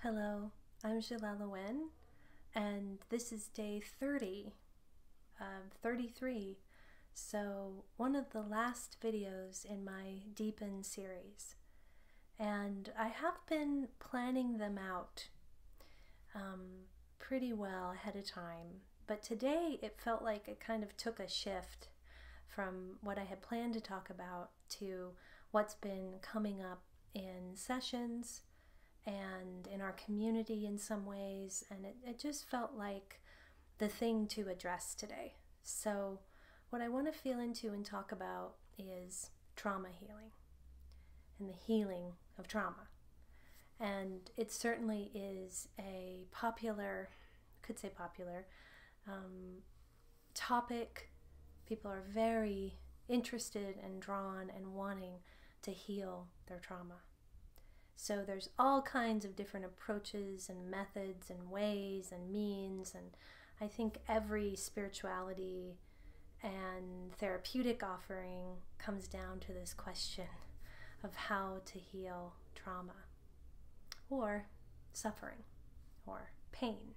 Hello, I'm Jelelle Awen, and this is day 30 of 33, so one of the last videos in my Deepen series. And I have been planning them out pretty well ahead of time, but today it felt like it kind of took a shift from what I had planned to talk about to what's been coming up in sessions and in our community in some ways, and it just felt like the thing to address today. So what I want to feel into and talk about is trauma healing and the healing of trauma. And it certainly is a popular, topic. People are very interested and drawn and wanting to heal their trauma. So there's all kinds of different approaches and methods and ways and means, and I think every spirituality and therapeutic offering comes down to this question of how to heal trauma or suffering or pain.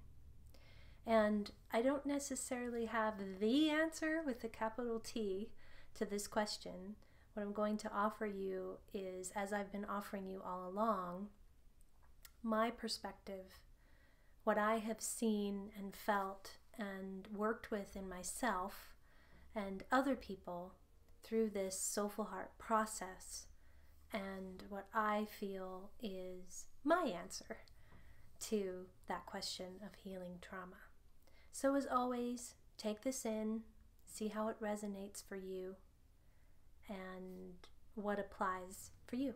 And I don't necessarily have the answer with a capital T to this question. What I'm going to offer you is, as I've been offering you all along, my perspective, what I have seen and felt and worked with in myself and other people through this soulful heart process, and what I feel is my answer to that question of healing trauma. So as always, take this in, see how it resonates for you, and what applies for you.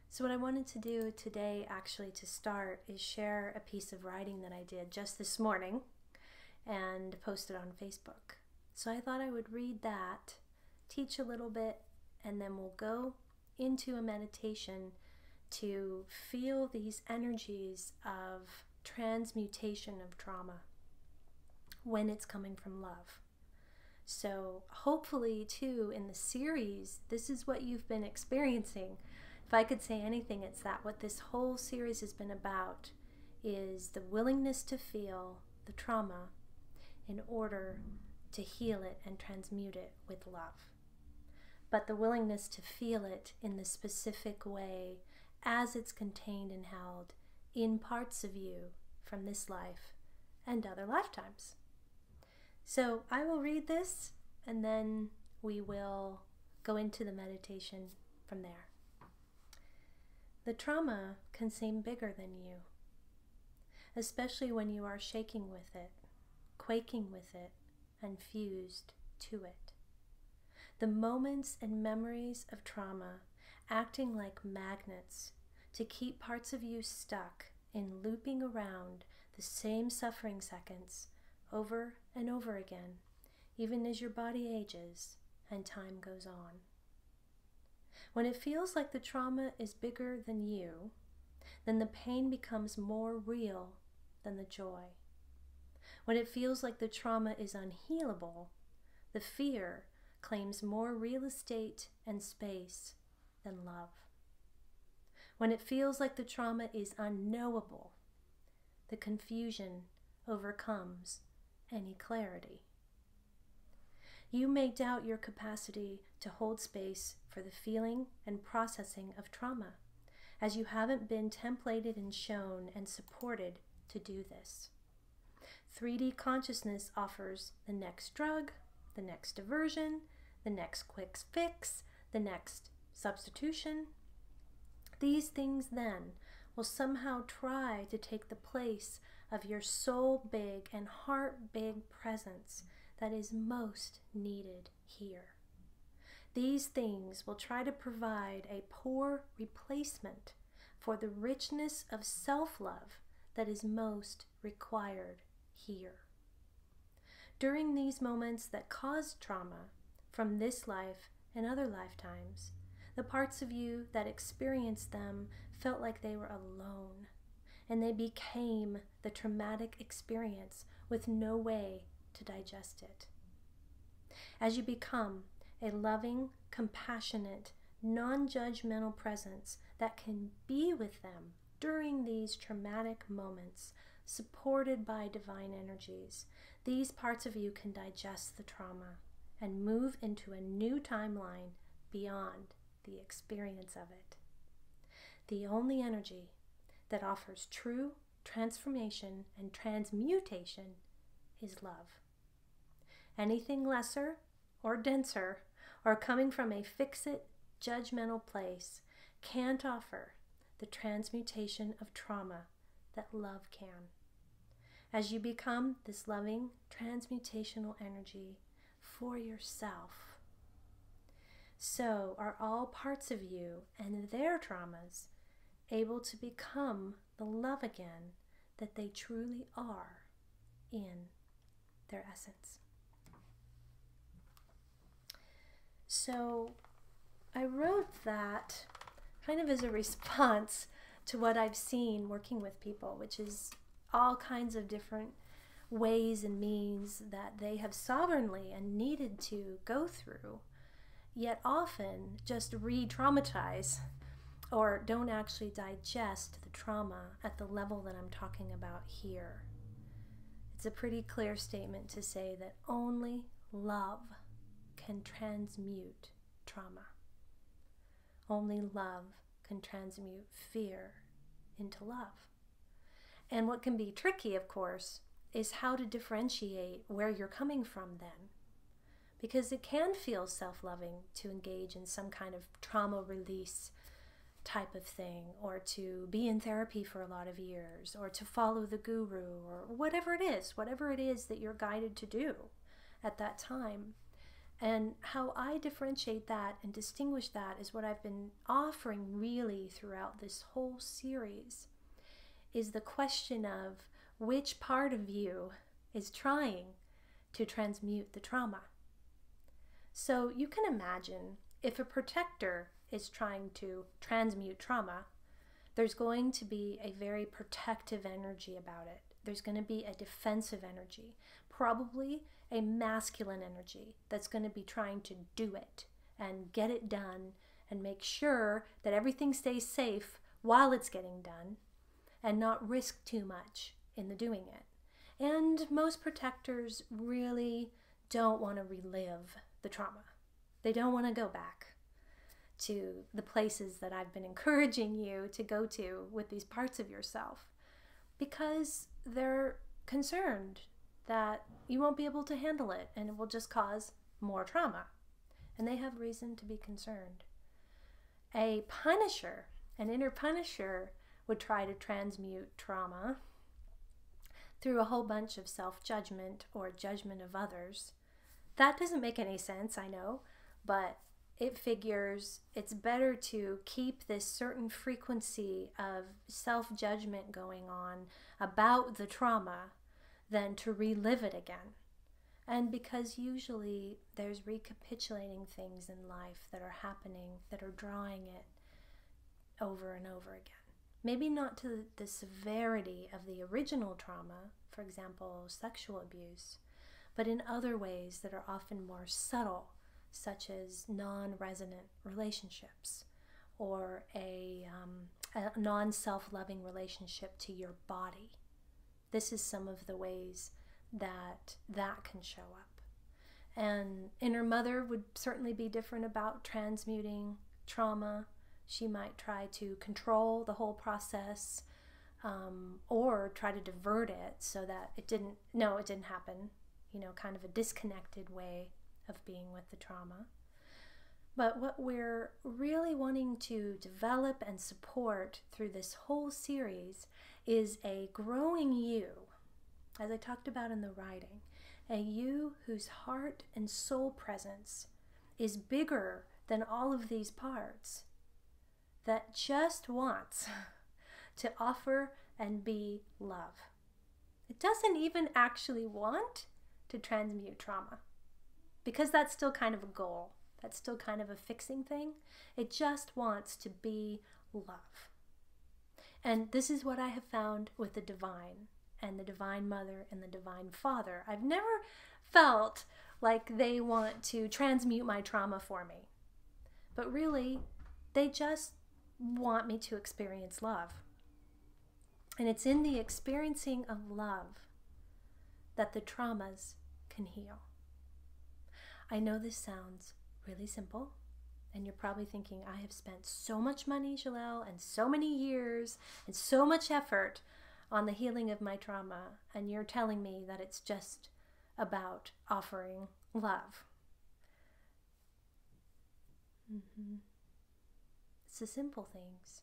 So what I wanted to do today, actually, to start, is share a piece of writing that I did just this morning and post it on Facebook. So I thought I would read that, teach a little bit, and then we'll go into a meditation to feel these energies of transmutation of trauma when it's coming from love. So hopefully too, in the series, this is what you've been experiencing. If I could say anything, it's that what this whole series has been about is the willingness to feel the trauma in order to heal it and transmute it with love. But the willingness to feel it in the specific way as it's contained and held in parts of you from this life and other lifetimes. So I will read this, and then we will go into the meditation from there. The trauma can seem bigger than you, especially when you are shaking with it, quaking with it, and fused to it. The moments and memories of trauma acting like magnets to keep parts of you stuck in looping around the same suffering seconds over and over again, even as your body ages and time goes on. When it feels like the trauma is bigger than you, then the pain becomes more real than the joy. When it feels like the trauma is unhealable, the fear claims more real estate and space than love. When it feels like the trauma is unknowable, the confusion overcomes any clarity. You may doubt your capacity to hold space for the feeling and processing of trauma, as you haven't been templated and shown and supported to do this. 3D consciousness offers the next drug, the next diversion, the next quick fix, the next substitution. These things then will somehow try to take the place of your soul big and heart big presence that is most needed here. These things will try to provide a poor replacement for the richness of self-love that is most required here. During these moments that cause trauma from this life and other lifetimes, the parts of you that experienced them felt like they were alone, and they became the traumatic experience with no way to digest it. As you become a loving, compassionate, non-judgmental presence that can be with them during these traumatic moments, supported by divine energies, these parts of you can digest the trauma and move into a new timeline beyond the experience of it. The only energy that offers true transformation and transmutation is love. Anything lesser or denser or coming from a fix-it, judgmental place can't offer the transmutation of trauma that love can. As you become this loving, transmutational energy for yourself, so are all parts of you and their traumas able to become the love again that they truly are in their essence. So I wrote that kind of as a response to what I've seen working with people, which is all kinds of different ways and means that they have sovereignly and needed to go through, yet often just re-traumatize or don't actually digest the trauma at the level that I'm talking about here. It's a pretty clear statement to say that only love can transmute trauma. Only love can transmute fear into love. And what can be tricky, of course, is how to differentiate where you're coming from then. Because it can feel self-loving to engage in some kind of trauma release type of thing, or to be in therapy for a lot of years, or to follow the guru, or whatever it is that you're guided to do at that time. And how I differentiate that and distinguish that is what I've been offering really throughout this whole series, is the question of which part of you is trying to transmute the trauma. So you can imagine if a protector is trying to transmute trauma, there's going to be a very protective energy about it. There's going to be a defensive energy, probably a masculine energy that's going to be trying to do it and get it done and make sure that everything stays safe while it's getting done and not risk too much in the doing it. And most protectors really don't want to relive the trauma. They don't want to go back to the places that I've been encouraging you to go to with these parts of yourself, because they're concerned that you won't be able to handle it and it will just cause more trauma. And they have reason to be concerned. A punisher, an inner punisher, would try to transmute trauma through a whole bunch of self-judgment or judgment of others. That doesn't make any sense, I know, but it figures it's better to keep this certain frequency of self-judgment going on about the trauma than to relive it again. And because usually there's recapitulating things in life that are happening that are drawing it over and over again. Maybe not to the severity of the original trauma, for example, sexual abuse, but in other ways that are often more subtle, such as non-resonant relationships or a non-self-loving relationship to your body. This is some of the ways that can show up. And inner mother would certainly be different about transmuting trauma. She might try to control the whole process, or try to divert it so that it didn't happen, kind of a disconnected way of being with the trauma. But what we're really wanting to develop and support through this whole series is a growing you, as I talked about in the writing, a you whose heart and soul presence is bigger than all of these parts, that just wants to offer and be love. It doesn't even actually want to transmute trauma, because that's still kind of a goal. That's still kind of a fixing thing. It just wants to be love. And this is what I have found with the divine and the Divine Mother and the Divine Father. I've never felt like they want to transmute my trauma for me. But really, they just want me to experience love. And it's in the experiencing of love that the traumas can heal. I know this sounds really simple, and you're probably thinking, I have spent so much money, Jelelle, and so many years and so much effort on the healing of my trauma, and you're telling me that it's just about offering love. It's the simple things.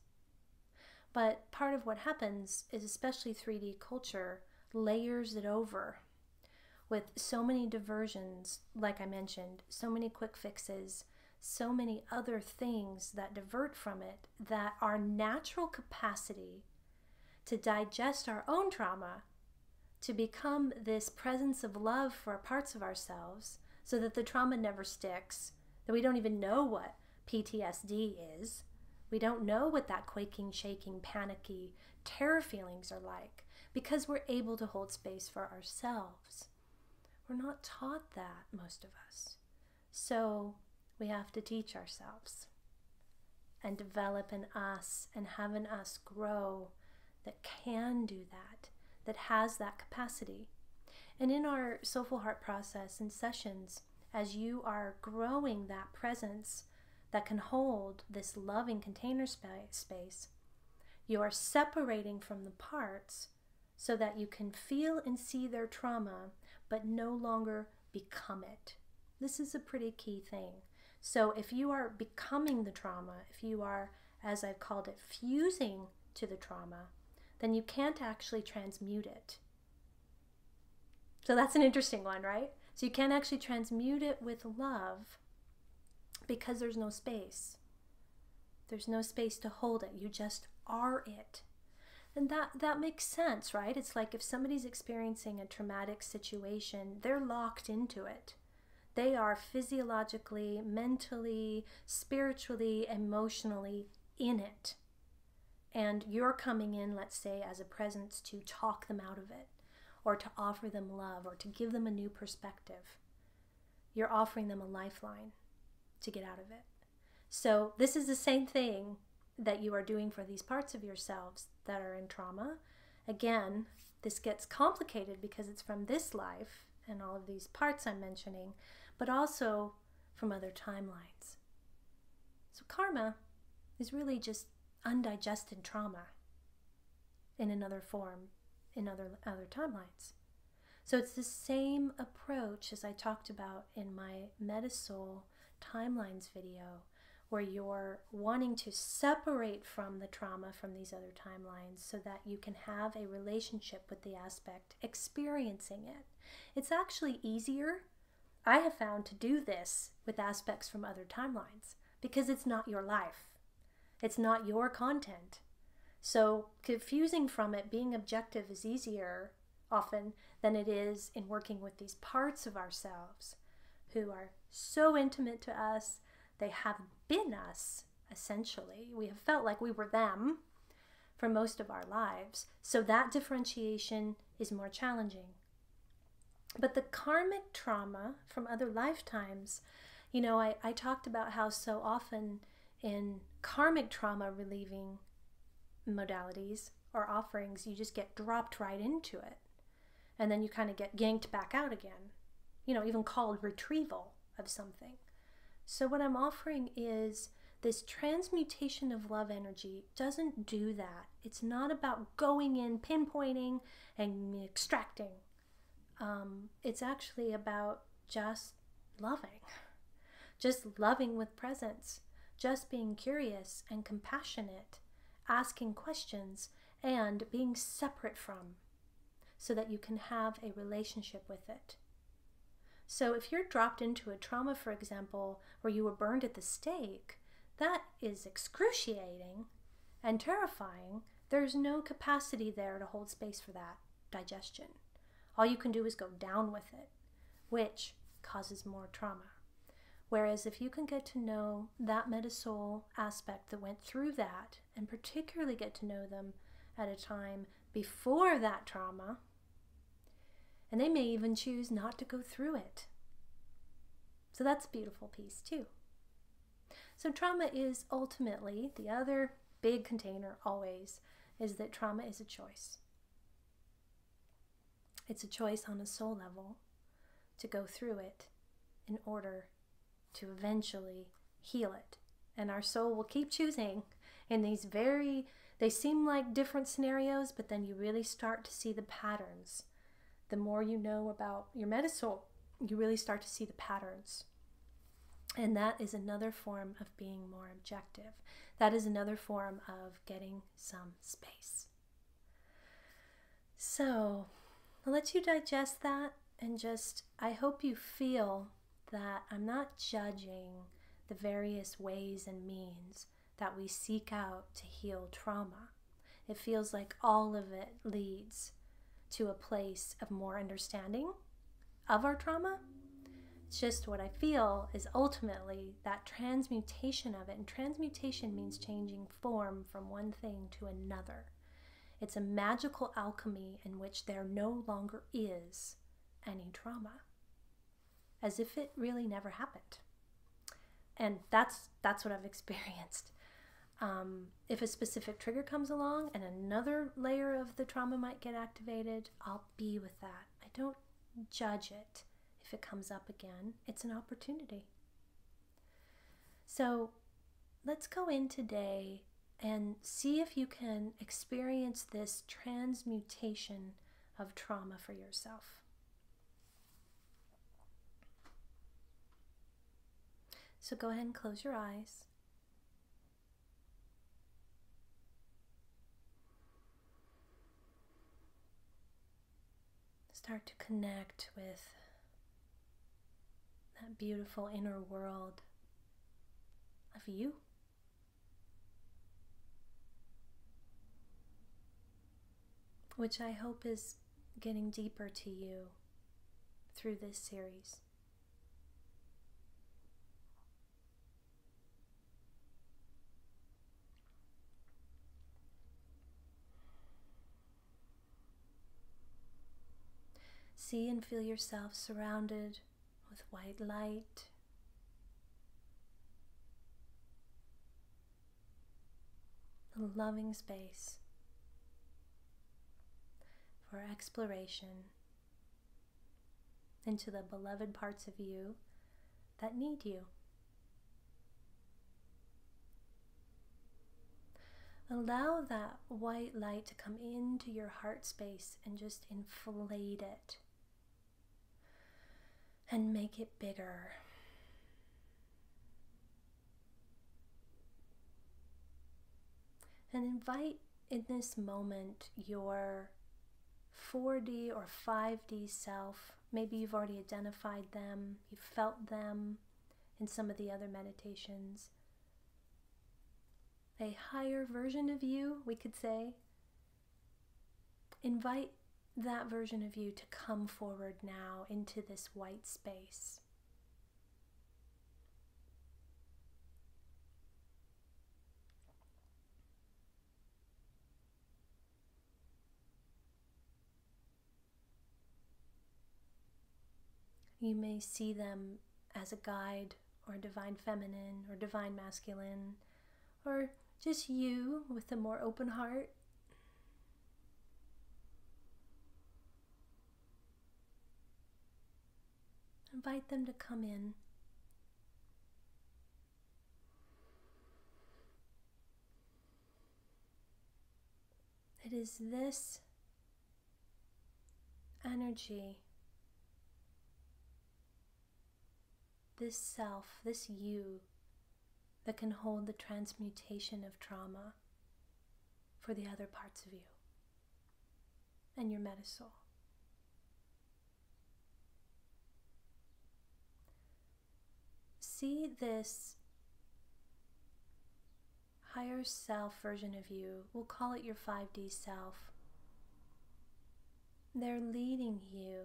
But part of what happens is, especially 3D culture layers it over with so many diversions, like I mentioned, so many quick fixes, so many other things that divert from it, that our natural capacity to digest our own trauma, to become this presence of love for parts of ourselves, so that the trauma never sticks, that we don't even know what PTSD is. We don't know what that quaking, shaking, panicky, terror feelings are like, because we're able to hold space for ourselves. We're not taught that, most of us. So we have to teach ourselves and develop in us and have in us grow that can do that, that has that capacity. And in our Soulful Heart process and sessions, as you are growing that presence that can hold this loving container space, you are separating from the parts so that you can feel and see their trauma, but no longer become it. This is a pretty key thing. So if you are becoming the trauma, if you are, as I've called it, fusing to the trauma, then you can't actually transmute it. So that's an interesting one, right? So you can't actually transmute it with love because there's no space. There's no space to hold it. You just are it. And that makes sense, right? It's like if somebody's experiencing a traumatic situation, they're locked into it. They are physiologically, mentally, spiritually, emotionally in it. And you're coming in, let's say, as a presence to talk them out of it, or to offer them love, or to give them a new perspective. You're offering them a lifeline to get out of it. So this is the same thing that you are doing for these parts of yourselves that are in trauma. Again, this gets complicated because it's from this life and all of these parts I'm mentioning, but also from other timelines. So karma is really just undigested trauma in another form, in other timelines. So it's the same approach as I talked about in my Metasoul timelines video, where you're wanting to separate from the trauma from these other timelines so that you can have a relationship with the aspect experiencing it. It's actually easier, I have found, to do this with aspects from other timelines because it's not your life. It's not your content. So confusing from it, being objective, is easier often than it is in working with these parts of ourselves who are so intimate to us. They have been us, essentially. We have felt like we were them for most of our lives. So that differentiation is more challenging. But the karmic trauma from other lifetimes, you know, I talked about how so often in karmic trauma relieving modalities or offerings, you just get dropped right into it. And then you kind of get yanked back out again, you know, even called retrieval of something. So what I'm offering is this transmutation of love energy doesn't do that. It's not about going in, pinpointing, and extracting. It's actually about just loving with presence, just being curious and compassionate, asking questions, and being separate from, so that you can have a relationship with it. So if you're dropped into a trauma, for example, where you were burned at the stake, that is excruciating and terrifying. There's no capacity there to hold space for that digestion. All you can do is go down with it, which causes more trauma. Whereas if you can get to know that Metasoul aspect that went through that, and particularly get to know them at a time before that trauma, and they may even choose not to go through it. So that's a beautiful piece too. So trauma is ultimately, the other big container always, is that trauma is a choice. It's a choice on a soul level to go through it in order to eventually heal it. And our soul will keep choosing in these they seem like different scenarios, but then you really start to see the patterns. The more you know about your Metasoul, you really start to see the patterns. And that is another form of being more objective. That is another form of getting some space. So, I'll let you digest that, and I hope you feel that I'm not judging the various ways and means that we seek out to heal trauma. It feels like all of it leads to a place of more understanding of our trauma. It's just what I feel is ultimately that transmutation of it. And transmutation means changing form from one thing to another. It's a magical alchemy in which there no longer is any trauma, as if it really never happened. And that's what I've experienced. If a specific trigger comes along and another layer of the trauma might get activated, I'll be with that. I don't judge it if it comes up again. It's an opportunity. So let's go in today and see if you can experience this transmutation of trauma for yourself. So go ahead and close your eyes. Start to connect with that beautiful inner world of you. Which I hope is getting deeper to you through this series. See and feel yourself surrounded with white light. A loving space for exploration into the beloved parts of you that need you. Allow that white light to come into your heart space and just inflate it and make it bigger. And invite in this moment your 4D or 5D self. Maybe you've already identified them, you've felt them in some of the other meditations. A higher version of you, we could say. Invite that version of you to come forward now into this white space. You may see them as a guide, or divine feminine, or divine masculine, or just you with a more open heart. Invite them to come in. It is this energy, this self, this you, that can hold the transmutation of trauma for the other parts of you and your Metasoul. See this higher self version of you, we'll call it your 5D self. They're leading you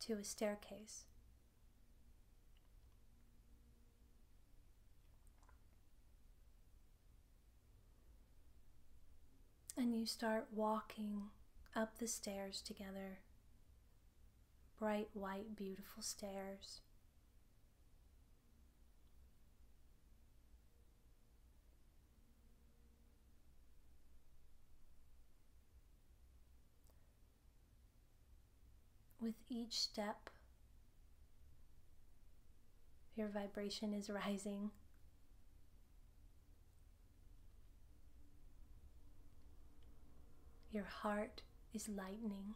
to a staircase. And you start walking up the stairs together. Bright, white, beautiful stairs. with each step, your vibration is rising. Your heart is lightening.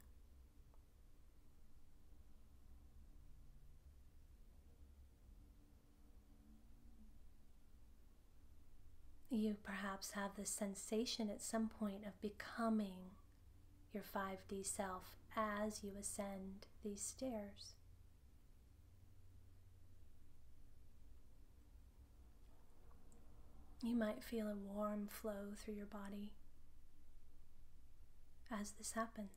You perhaps have the sensation at some point of becoming your 5D self as you ascend these stairs. You might feel a warm flow through your body as this happens.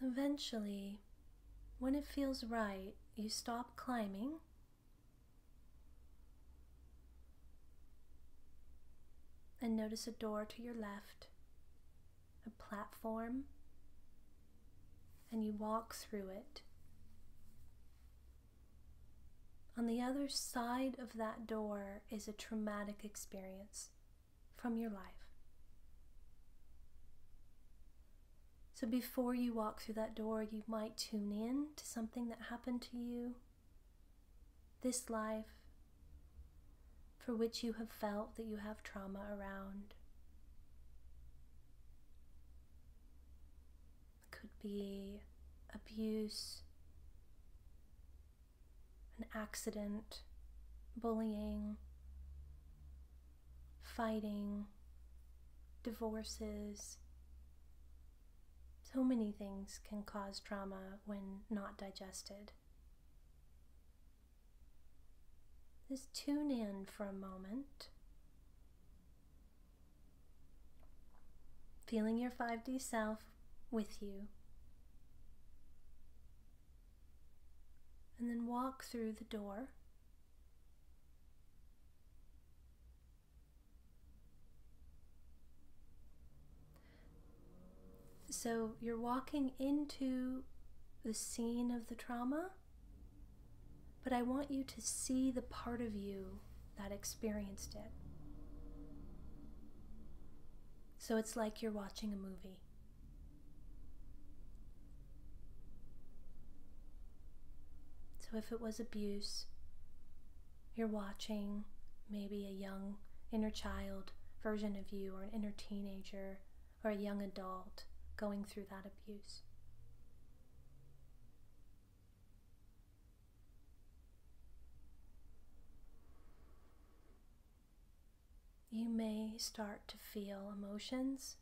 Eventually, when it feels right, you stop climbing and notice a door to your left, a platform, and you walk through it. On the other side of that door is a traumatic experience from your life. So before you walk through that door, you might tune in to something that happened to you this life for which you have felt that you have trauma around. It could be abuse, an accident, bullying, fighting, divorces. So many things can cause trauma when not digested. Just tune in for a moment, feeling your 5D self with you, and then walk through the door. So you're walking into the scene of the trauma, but I want you to see the part of you that experienced it. So it's like you're watching a movie. So if it was abuse, you're watching maybe a young inner child version of you, or an inner teenager, or a young adult going through that abuse. You may start to feel emotions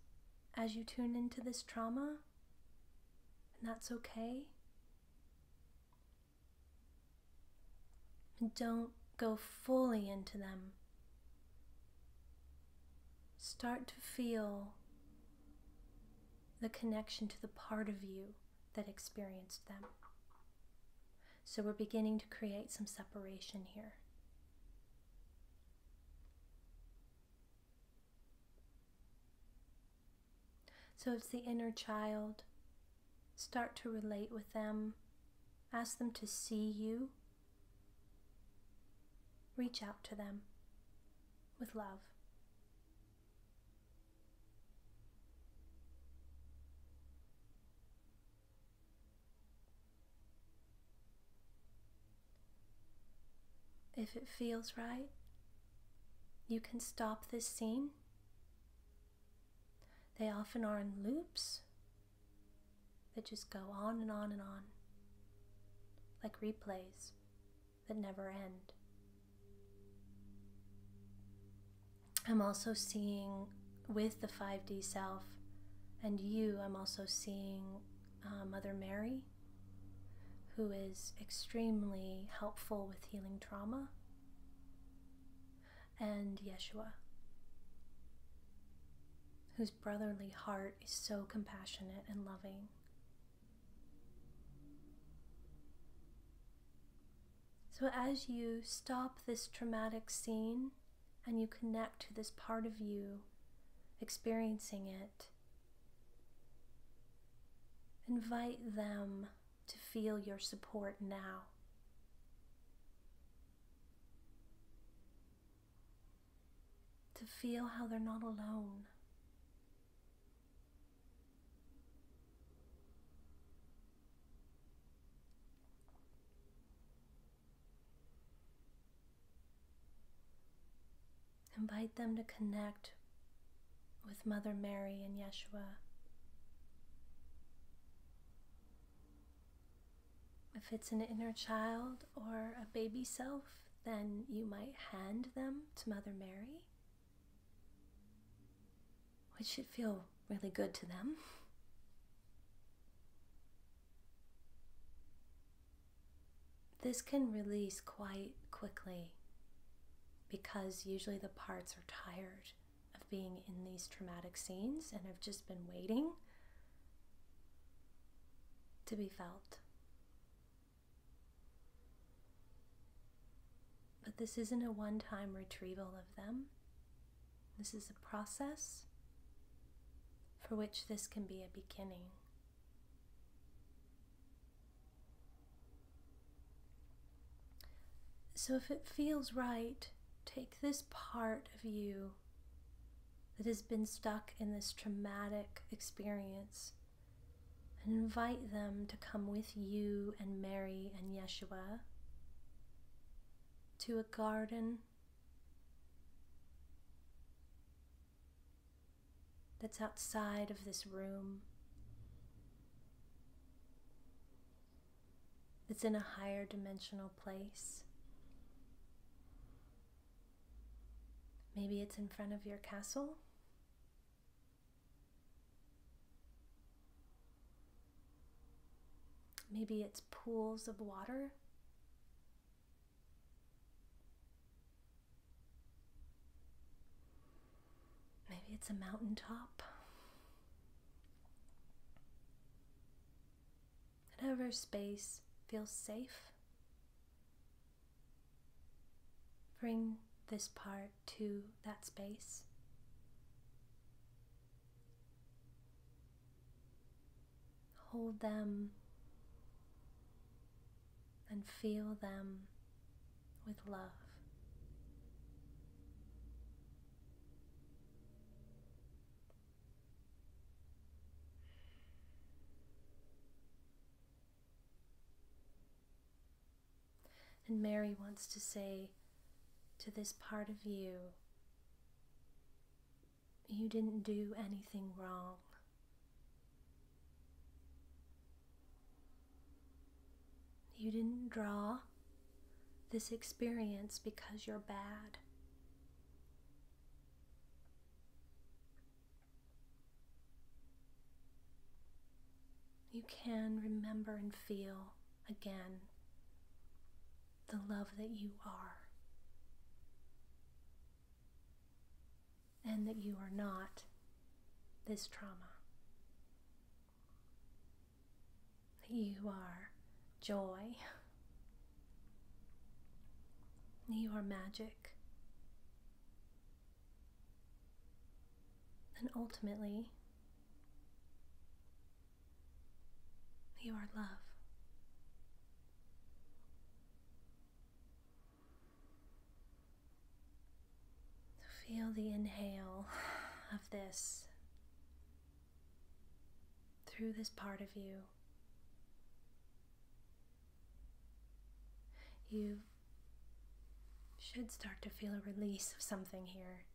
as you tune into this trauma, and that's okay. And don't go fully into them. Start to feel the connection to the part of you that experienced them. So we're beginning to create some separation here. So it's the inner child. Start to relate with them. Ask them to see you. Reach out to them with love. If it feels right, you can stop this scene. They often are in loops that just go on and on and on, like replays that never end. I'm also seeing with the 5D self and you, I'm also seeing Mother Mary, who is extremely helpful with healing trauma, and Yeshua, whose brotherly heart is so compassionate and loving. So as you stop this traumatic scene and you connect to this part of you experiencing it, invite them to feel your support now. to feel how they're not alone. Invite them to connect with Mother Mary and Yeshua. If it's an inner child or a baby self, then you might hand them to Mother Mary, which should feel really good to them. This can release quite quickly because usually the parts are tired of being in these traumatic scenes and have just been waiting to be felt. But this isn't a one-time retrieval of them. This is a process for which this can be a beginning. So if it feels right, take this part of you that has been stuck in this traumatic experience and invite them to come with you and Mary and Yeshua to a garden that's outside of this room, that's in a higher dimensional place. Maybe it's in front of your castle. Maybe it's pools of water. Maybe it's a mountaintop. Whatever space feels safe, bring this part to that space. Hold them and feel them with love. And Mary wants to say to this part of you, you didn't do anything wrong. You didn't draw this experience because you're bad. You can remember and feel again the love that you are, and that you are not this trauma. That you are joy. You are magic. And ultimately, you are love. So feel the inhale of this through this part of you. You should start to feel a release of something here.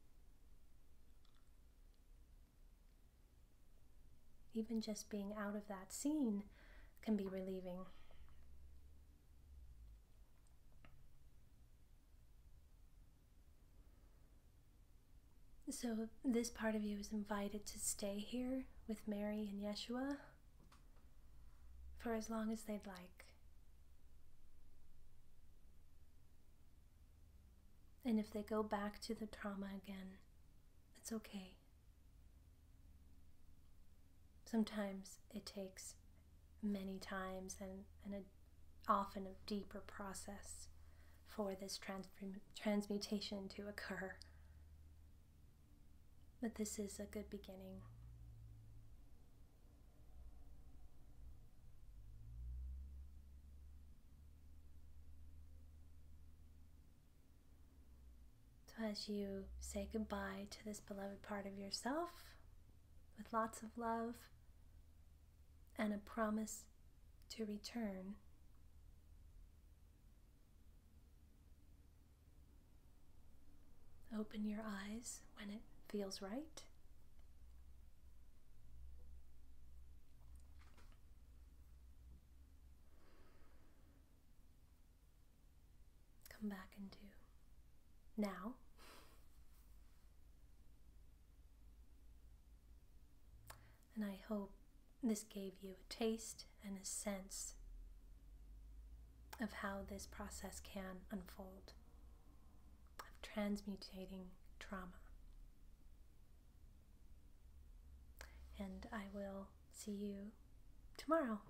Even just being out of that scene can be relieving. So this part of you is invited to stay here with Mary and Yeshua for as long as they'd like. And if they go back to the trauma again, it's okay. Sometimes it takes many times and often a deeper process for this transmutation to occur. But this is a good beginning. So as you say goodbye to this beloved part of yourself with lots of love and a promise to return. Open your eyes when it feels right. Come back into now. And I hope this gave you a taste and a sense of how this process can unfold, of transmutating trauma. And I will see you tomorrow.